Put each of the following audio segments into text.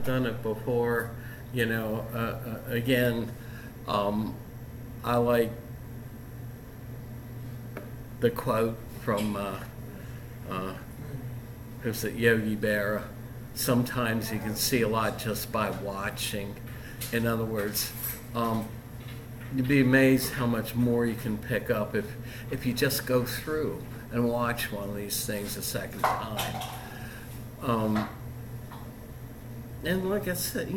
done it before. Again, I like the quote from who's it, Yogi Berra. Sometimes you can see a lot just by watching. In other words, you'd be amazed how much more you can pick up if you just go through and watch one of these things a second time. And like I said,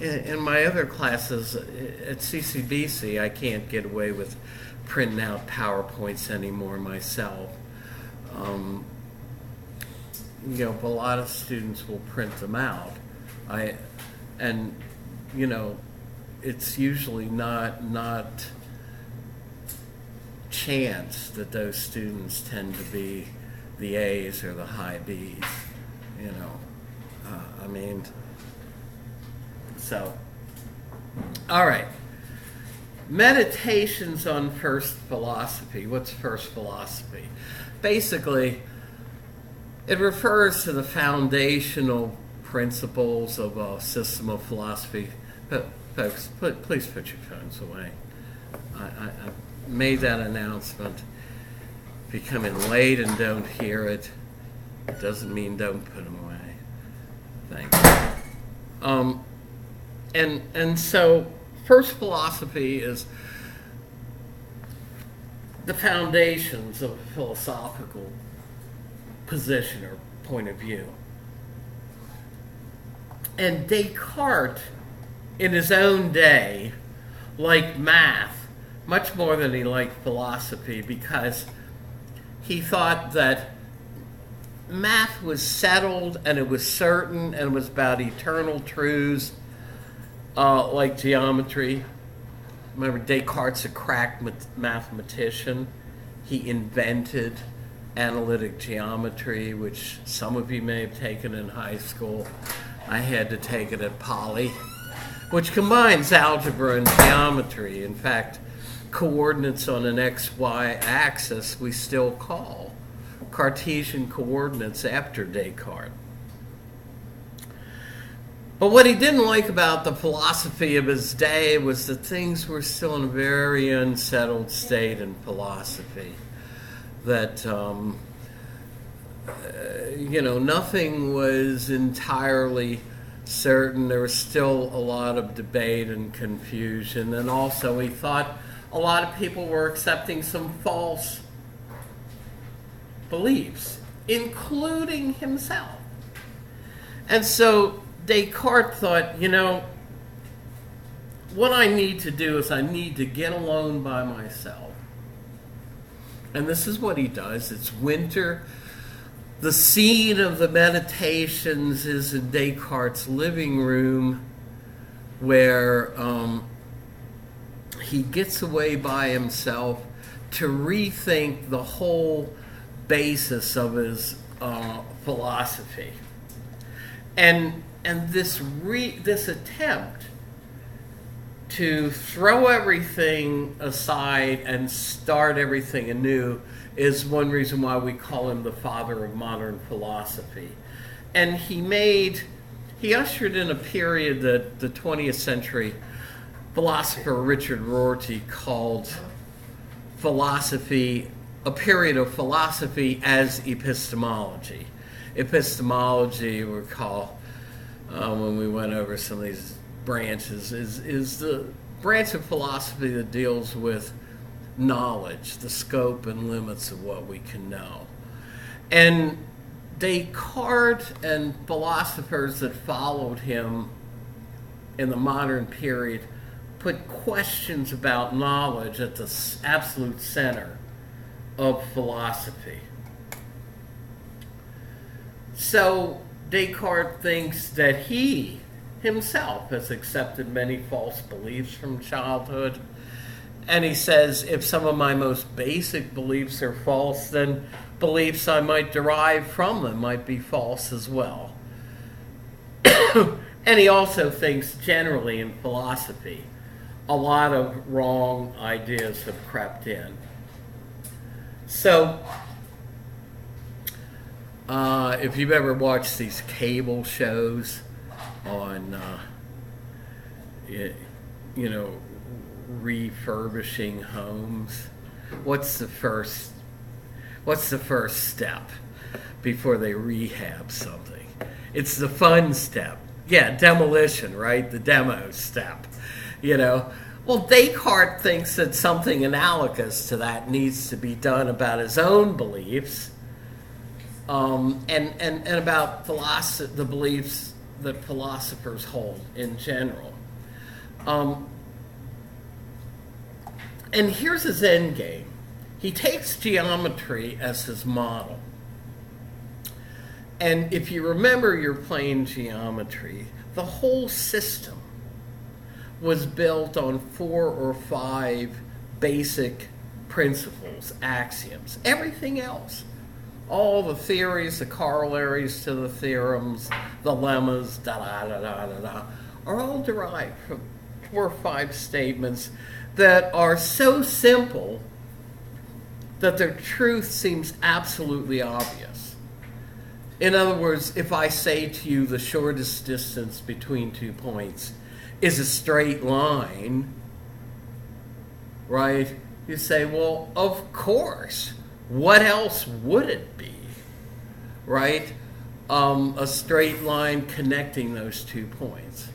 in my other classes at CCBC, I can't get away with printing out PowerPoints anymore myself. But a lot of students will print them out. It's usually not chance that those students tend to be the A's or the high B's. So, all right. Meditations on first philosophy. What's first philosophy? Basically, it refers to the foundational principles of a system of philosophy. But folks, please put your phones away. I made that announcement. If you come in late and don't hear it, it doesn't mean don't put them away. Thanks. And so first philosophy is the foundations of a philosophical position or point of view. And Descartes, in his own day, liked math much more than he liked philosophy, because he thought that math was settled and it was certain and it was about eternal truths, like geometry. Remember, Descartes, a crack mathematician. He invented analytic geometry, which some of you may have taken in high school. I had to take it at Poly, which combines algebra and geometry. In fact, coordinates on an XY axis we still call Cartesian coordinates after Descartes. But what he didn't like about the philosophy of his day was that things were still in a very unsettled state in philosophy. That, nothing was entirely certain. There was still a lot of debate and confusion. And also he thought a lot of people were accepting some false beliefs, including himself. And so Descartes thought, what I need to do is I need to get alone by myself. And this is what he does. It's winter. The scene of the meditations is in Descartes' living room, where he gets away by himself to rethink the whole basis of his philosophy. And this attempt to throw everything aside and start everything anew is one reason why we call him the father of modern philosophy. And he ushered in a period that the 20th century philosopher Richard Rorty called philosophy, a period of philosophy as epistemology. Epistemology, we call, when we went over some of these branches, is the branch of philosophy that deals with knowledge, the scope and limits of what we can know. And Descartes and philosophers that followed him in the modern period put questions about knowledge at the absolute center of philosophy. So Descartes thinks that he himself has accepted many false beliefs from childhood. And he says, if some of my most basic beliefs are false, then beliefs I might derive from them might be false as well. And he also thinks generally in philosophy, a lot of wrong ideas have crept in. So If you've ever watched these cable shows on, you know, refurbishing homes, what's the first step before they rehab something? It's the fun step. Yeah, demolition, right? The demo step. You know, well, Descartes thinks that something analogous to that needs to be done about his own beliefs, and about the beliefs that philosophers hold in general. And here's his end game. He takes geometry as his model. And if you remember your plane geometry, the whole system was built on 4 or 5 basic principles, axioms. Everything else, all the theories, the corollaries to the theorems, the lemmas, are all derived from 4 or 5 statements that are so simple that their truth seems absolutely obvious. In other words, if I say to you the shortest distance between 2 points is a straight line, right? You say, well, of course. What else would it be, right? A straight line connecting those 2 points.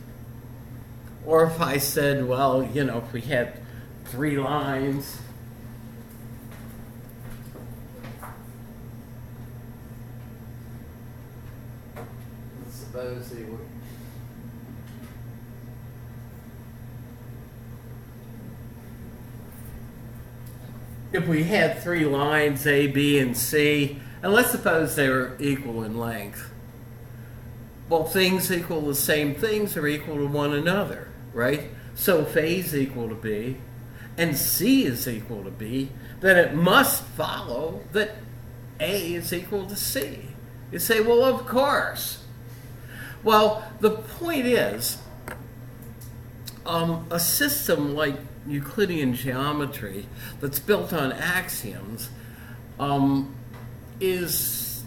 Or if I said, well, you know, if we had 3 lines, suppose they would. If we had 3 lines, A, B, and C, and let's suppose they were equal in length. Well, things equal the same things are equal to one another, right? So if A is equal to B, and C is equal to B, then it must follow that A is equal to C. You say, well, of course. Well, the point is, a system like Euclidean geometry that's built on axioms is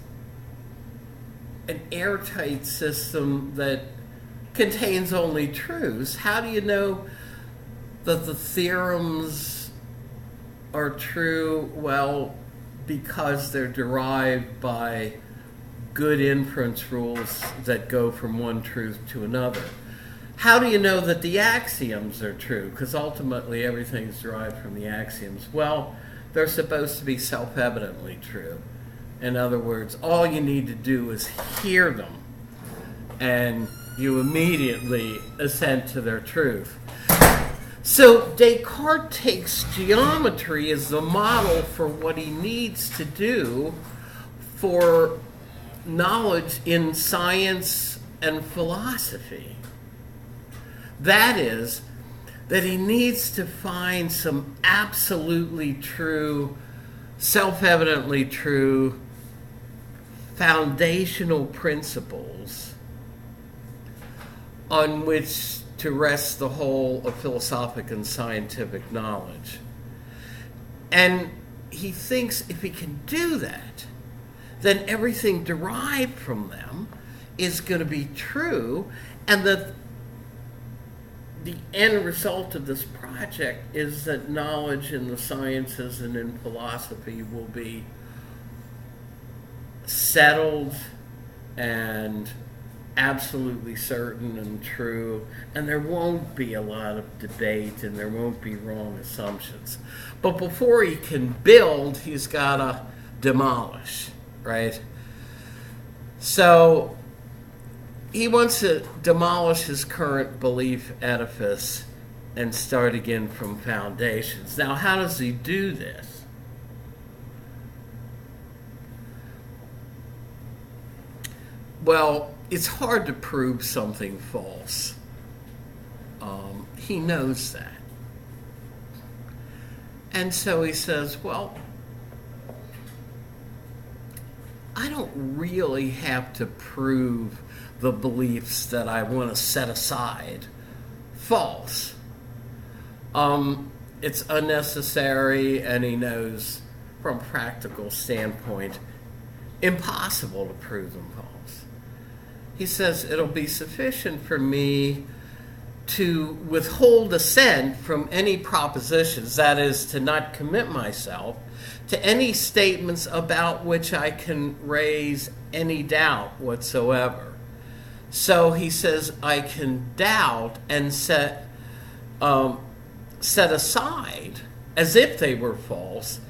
an airtight system that contains only truths. How do you know that the theorems are true? Well, because they're derived by good inference rules that go from one truth to another. How do you know that the axioms are true? Because ultimately everything's derived from the axioms. Well, they're supposed to be self-evidently true. In other words, all you need to do is hear them, and you immediately assent to their truth. So Descartes takes geometry as the model for what he needs to do for knowledge in science and philosophy. That is, that he needs to find some absolutely true, self-evidently true, foundational principles on which to rest the whole of philosophic and scientific knowledge. And he thinks if he can do that, then everything derived from them is going to be true, and that the end result of this project is that knowledge in the sciences and in philosophy will be settled and absolutely certain and true, and there won't be a lot of debate and there won't be wrong assumptions. But before he can build, he's got to demolish, right? So he wants to demolish his current belief edifice and start again from foundations. Now, how does he do this? Well, it's hard to prove something false. He knows that. And so he says, well, I don't really have to prove the beliefs that I want to set aside false. It's unnecessary, and he knows from a practical standpoint impossible to prove them false. He says it'll be sufficient for me to withhold assent from any propositions, that is, to not commit myself to any statements about which I can raise any doubt whatsoever. So he says I can doubt and set aside, as if they were false,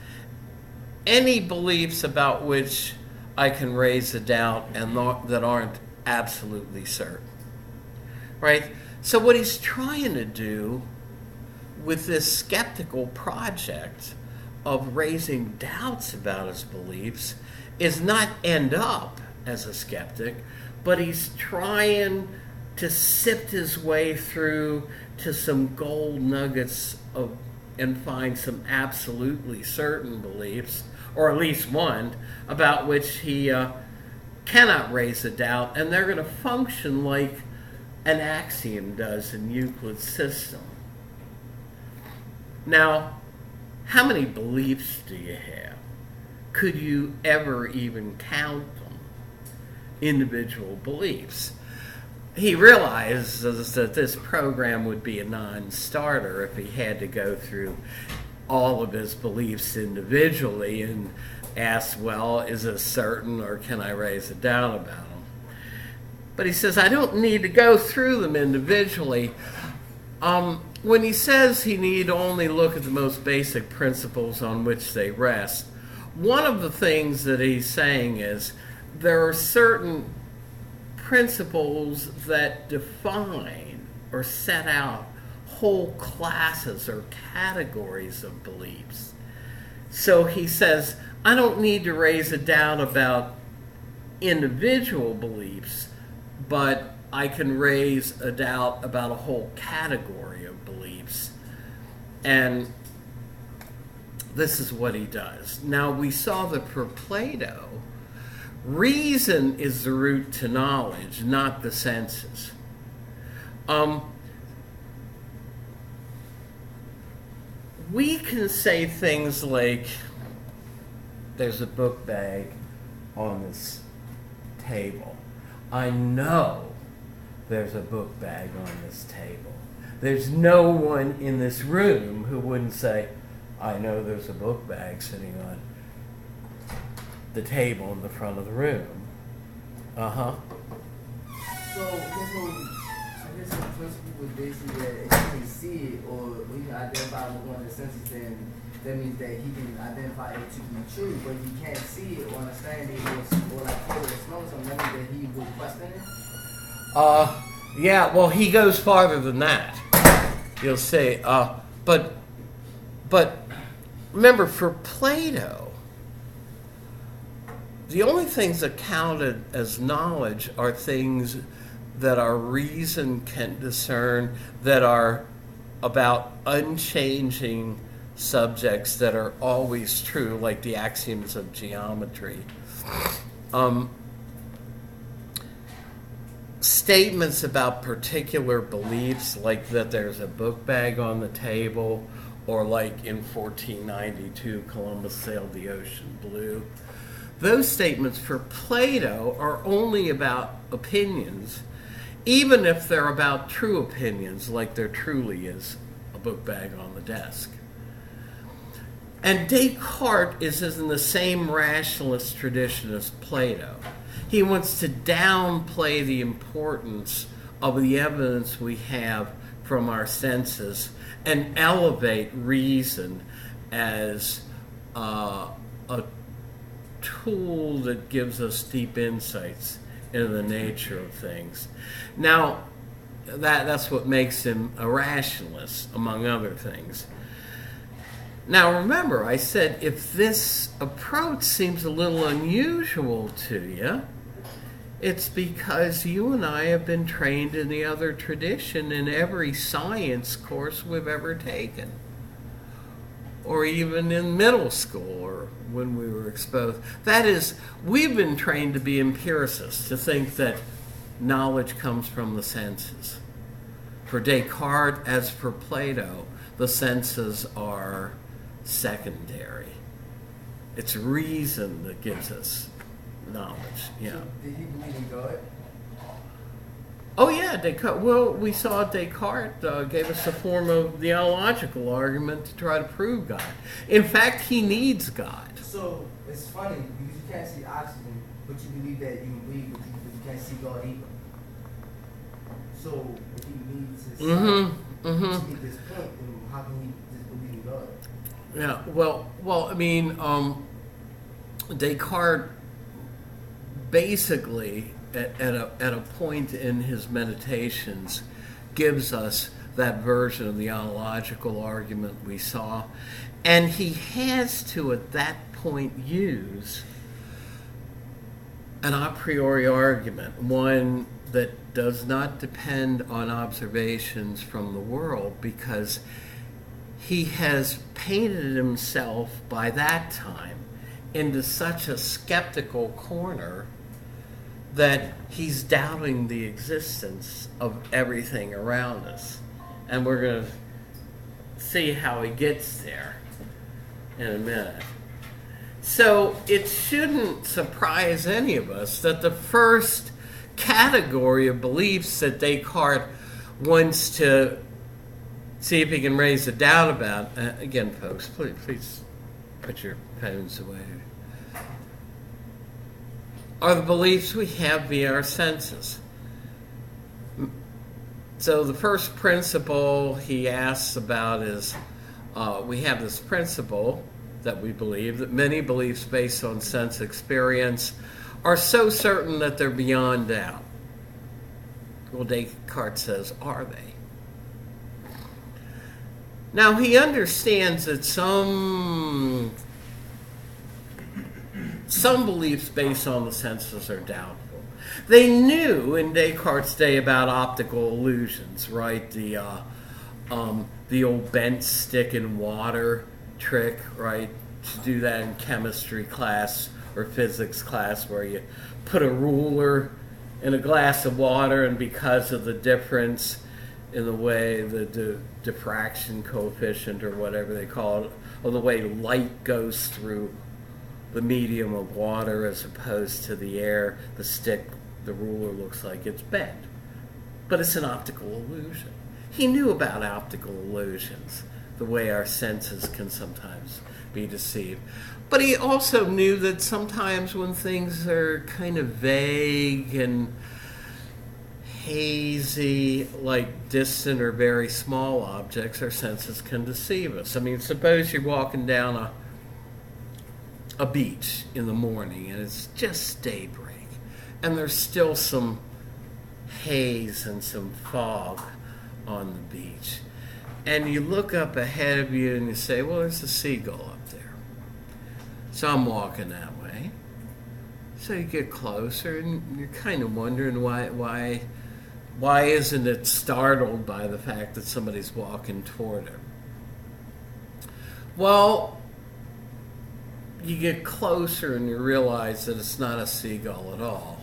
any beliefs about which I can raise a doubt and that aren't absolutely certain. Right? So what he's trying to do with this skeptical project of raising doubts about his beliefs is not end up as a skeptic, but he's trying to sift his way through to some gold nuggets and find some absolutely certain beliefs, or at least one, about which he cannot raise a doubt, and they're going to function like an axiom does in Euclid's system. Now, how many beliefs do you have? Could you ever even count them? Individual beliefs. He realizes that this program would be a non-starter if he had to go through all of his beliefs individually and ask, well, is it certain or can I raise a doubt about them? But he says, I don't need to go through them individually. When he says he need only look at the most basic principles on which they rest, one of the things that he's saying is there are certain principles that define or set out whole classes or categories of beliefs. So he says, I don't need to raise a doubt about individual beliefs, but I can raise a doubt about a whole category of beliefs. And this is what he does. Now, we saw that for Plato, reason is the route to knowledge, not the senses. We can say things like, there's a book bag on this table. I know there's a book bag on this table. There's no one in this room who wouldn't say, I know there's a book bag sitting on the table in the front of the room. Uh-huh. So, I guess the principle would basically that if he can see it or we can identify with one of the senses, then that means that he can identify it to be true, but if he can't see it or understand it or like feel it or smell something, that means that he will question it? Yeah, well, he goes farther than that. You'll see. But remember, for Plato, the only things that counted as knowledge are things that our reason can discern, that are about unchanging subjects that are always true, like the axioms of geometry. Statements about particular beliefs, like that there's a book bag on the table, or like in 1492 Columbus sailed the ocean blue. Those statements for Plato are only about opinions, even if they're about true opinions, like there truly is a book bag on the desk. And Descartes is in the same rationalist tradition as Plato. He wants to downplay the importance of the evidence we have from our senses and elevate reason as a tool that gives us deep insights into the nature of things. Now, that's what makes him a rationalist, among other things. Now, remember, I said if this approach seems a little unusual to you, it's because you and I have been trained in the other tradition in every science course we've ever taken, or even in middle school or when we were exposed. That is, we've been trained to be empiricists, to think that knowledge comes from the senses. For Descartes, as for Plato, the senses are secondary. It's reason that gives us knowledge. Yeah. So did he believe in God? Oh yeah, Descartes. Well, we saw Descartes gave us a form of theological argument to try to prove God. In fact, he needs God. So it's funny because you can't see oxygen, but you believe that you can breathe, but you can't see God either. So if he needs his son to get this point, then how can he just believe in God? Yeah. Well. I mean, Descartes basically at a point in his meditations gives us that version of the ontological argument we saw, and he has to at that point use an a priori argument, one that does not depend on observations from the world, because he has painted himself by that time into such a skeptical corner that he's doubting the existence of everything around us. And we're going to see how he gets there in a minute. So it shouldn't surprise any of us that the first category of beliefs that Descartes wants to see if he can raise a doubt about, again, folks, please put your phones away, are the beliefs we have via our senses. So the first principle he asks about is, we have this principle that we believe, that many beliefs based on sense experience are so certain that they're beyond doubt. Well, Descartes says, are they? Now, he understands that some beliefs based on the senses are doubtful. They knew in Descartes' day about optical illusions, right? The old bent stick in water trick, right? To do that in chemistry class or physics class, where you put a ruler in a glass of water, and because of the difference in the way the diffraction coefficient or whatever they call it, or the way light goes through the medium of water as opposed to the air, the ruler looks like it's bent. But it's an optical illusion. He knew about optical illusions, the way our senses can sometimes be deceived. But he also knew that sometimes when things are kind of vague and hazy, like distant or very small objects, our senses can deceive us. I mean, suppose you're walking down a beach in the morning and it's just daybreak and there's still some haze and some fog on the beach, and you look up ahead of you and you say, well, there's a seagull up there, so I'm walking that way. So you get closer and you're kind of wondering why isn't it startled by the fact that somebody's walking toward it? Well, you get closer and you realize that it's not a seagull at all,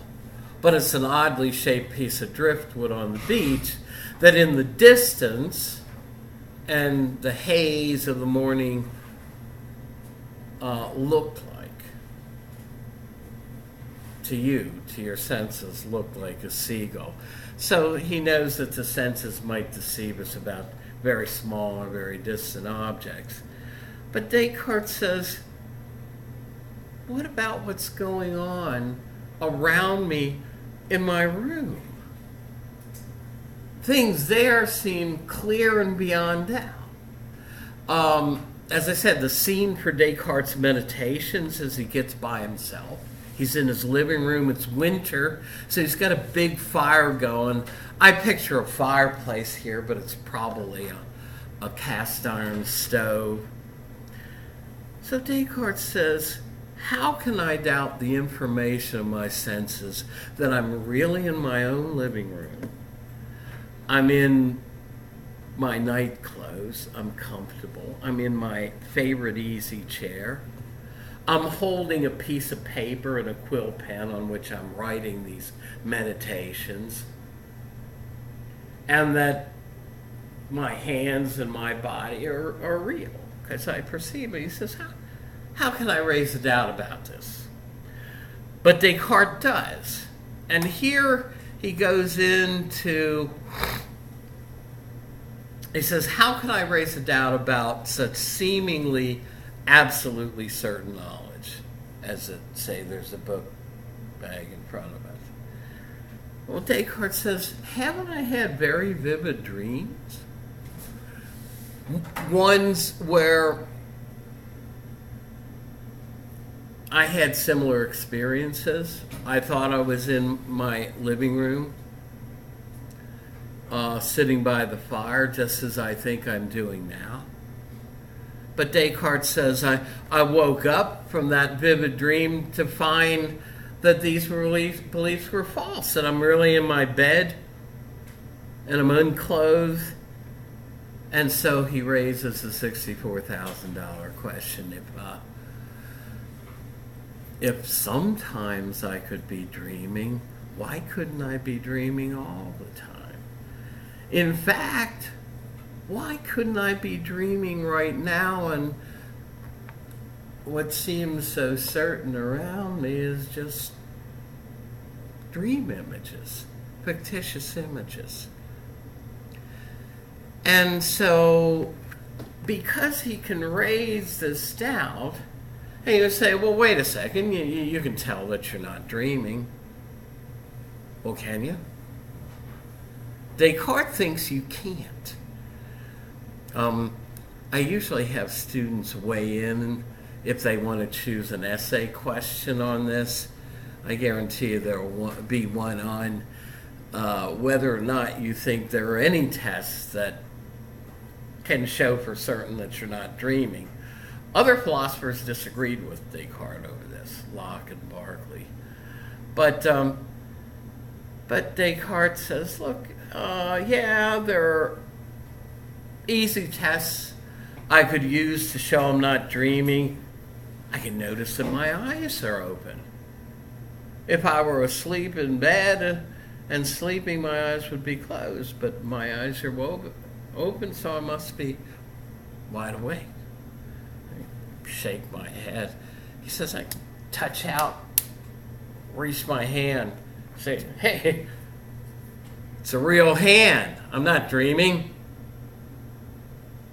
but it's an oddly shaped piece of driftwood on the beach that in the distance and the haze of the morning looked like, to you, to your senses, looked like a seagull. So he knows that the senses might deceive us about very small or very distant objects. But Descartes says, what about what's going on around me in my room? Things there seem clear and beyond doubt. As I said, the scene for Descartes' meditations is he gets by himself. He's in his living room. It's winter, so he's got a big fire going. I picture a fireplace here, but it's probably a cast iron stove. So Descartes says, how can I doubt the information of my senses that I'm really in my own living room? I'm in my night clothes. I'm comfortable. I'm in my favorite easy chair. I'm holding a piece of paper and a quill pen on which I'm writing these meditations. And that my hands and my body are real, because I perceive it. He says, how can I raise a doubt about this? But Descartes does. And here he goes into, he says, how can I raise a doubt about such seemingly absolutely certain knowledge? As it say, there's a book bag in front of us. Well, Descartes says, haven't I had very vivid dreams? Ones where I had similar experiences. I thought I was in my living room, sitting by the fire, just as I think I'm doing now. But Descartes says, I woke up from that vivid dream to find that these beliefs were false, and I'm really in my bed, and I'm unclothed. And so he raises the $64,000 question, if sometimes I could be dreaming, why couldn't I be dreaming all the time? In fact, why couldn't I be dreaming right now? And what seems so certain around me is just dream images, fictitious images. And so, because he can raise this doubt, and you say, well, wait a second, you can tell that you're not dreaming. Well, can you? Descartes thinks you can't. I usually have students weigh in if they want to choose an essay question on this. I guarantee you there will be one on whether or not you think there are any tests that can show for certain that you're not dreaming. Other philosophers disagreed with Descartes over this, Locke and Berkeley. But Descartes says, look, yeah, there are easy tests I could use to show I'm not dreaming. I can notice that my eyes are open. If I were asleep in bed and sleeping, my eyes would be closed, but my eyes are open, so I must be wide awake. I shake my head. He says, I touch out, reach my hand, say, hey, it's a real hand. I'm not dreaming.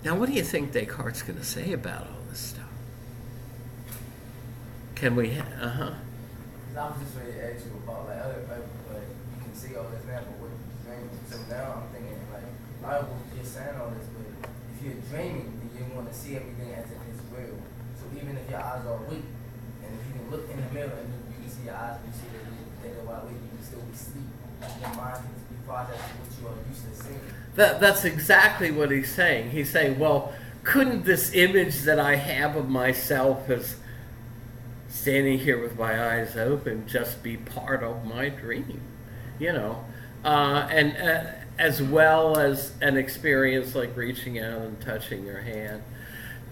Now, what do you think Descartes' going to say about all this stuff? Can we, I was just ready to ask you about, like, other people, like, you can see all this now, but what you're dreaming. So now I'm thinking, like, a lot of people just saying all this, but if you're dreaming, then you want to see everything as if it's real. So even if your eyes are weak, and if you can look in the mirror and you can see your eyes, and you see that they're wide awake, you can still be asleep. Your mind can be processing what you are used to seeing. That's exactly what he's saying. He's saying, well, couldn't this image that I have of myself as standing here with my eyes open just be part of my dream? You know, and as well as an experience like reaching out and touching your hand.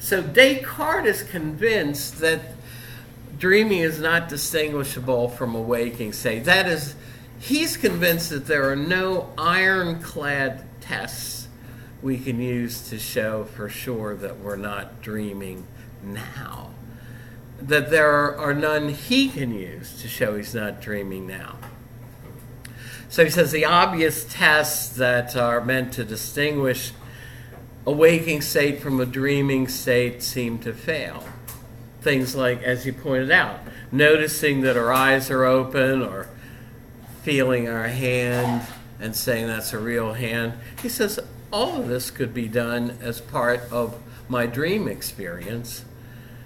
So Descartes is convinced that dreaming is not distinguishable from a waking state. That is, he's convinced that there are no ironclad tests we can use to show for sure that we're not dreaming now. That there are none he can use to show he's not dreaming now. So he says the obvious tests that are meant to distinguish a waking state from a dreaming state seem to fail. Things like, as you pointed out, noticing that our eyes are open or feeling our hand and saying that's a real hand. He says all of this could be done as part of my dream experience.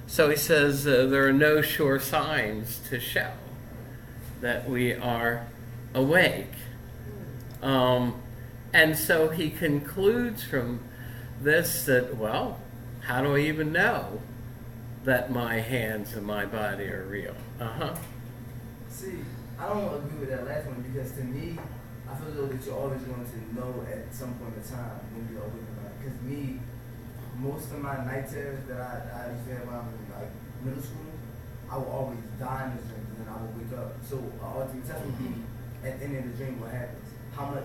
So he says there are no sure signs to show that we are awake. And so he concludes from this that, well, how do I even know that my hands and my body are real? See, I don't agree with that last one because to me, I feel though that you're always going to know at some point in time when you're awake or not. Because me, most of my night terrors that I used to have when I was in like middle school, I would always die in the dream and then I would wake up. So ultimate test would be at the end of the dream what happens. How much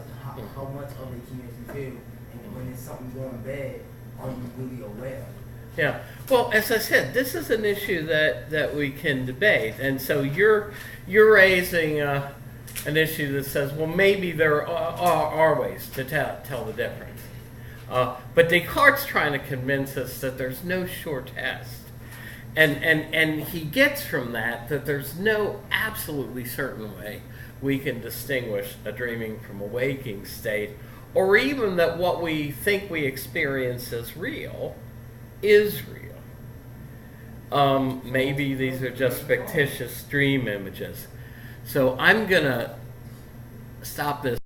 of it can you actually feel? And when there's something going bad, are you really aware? Yeah. Well, as I said, this is an issue that we can debate, and so you're raising an issue that says, well, maybe there are ways to tell the difference. But Descartes' trying to convince us that there's no sure test. And he gets from that there's no absolutely certain way we can distinguish a dreaming from a waking state, or even that what we think we experience as real is real. Maybe these are just fictitious dream images. So I'm going to stop this.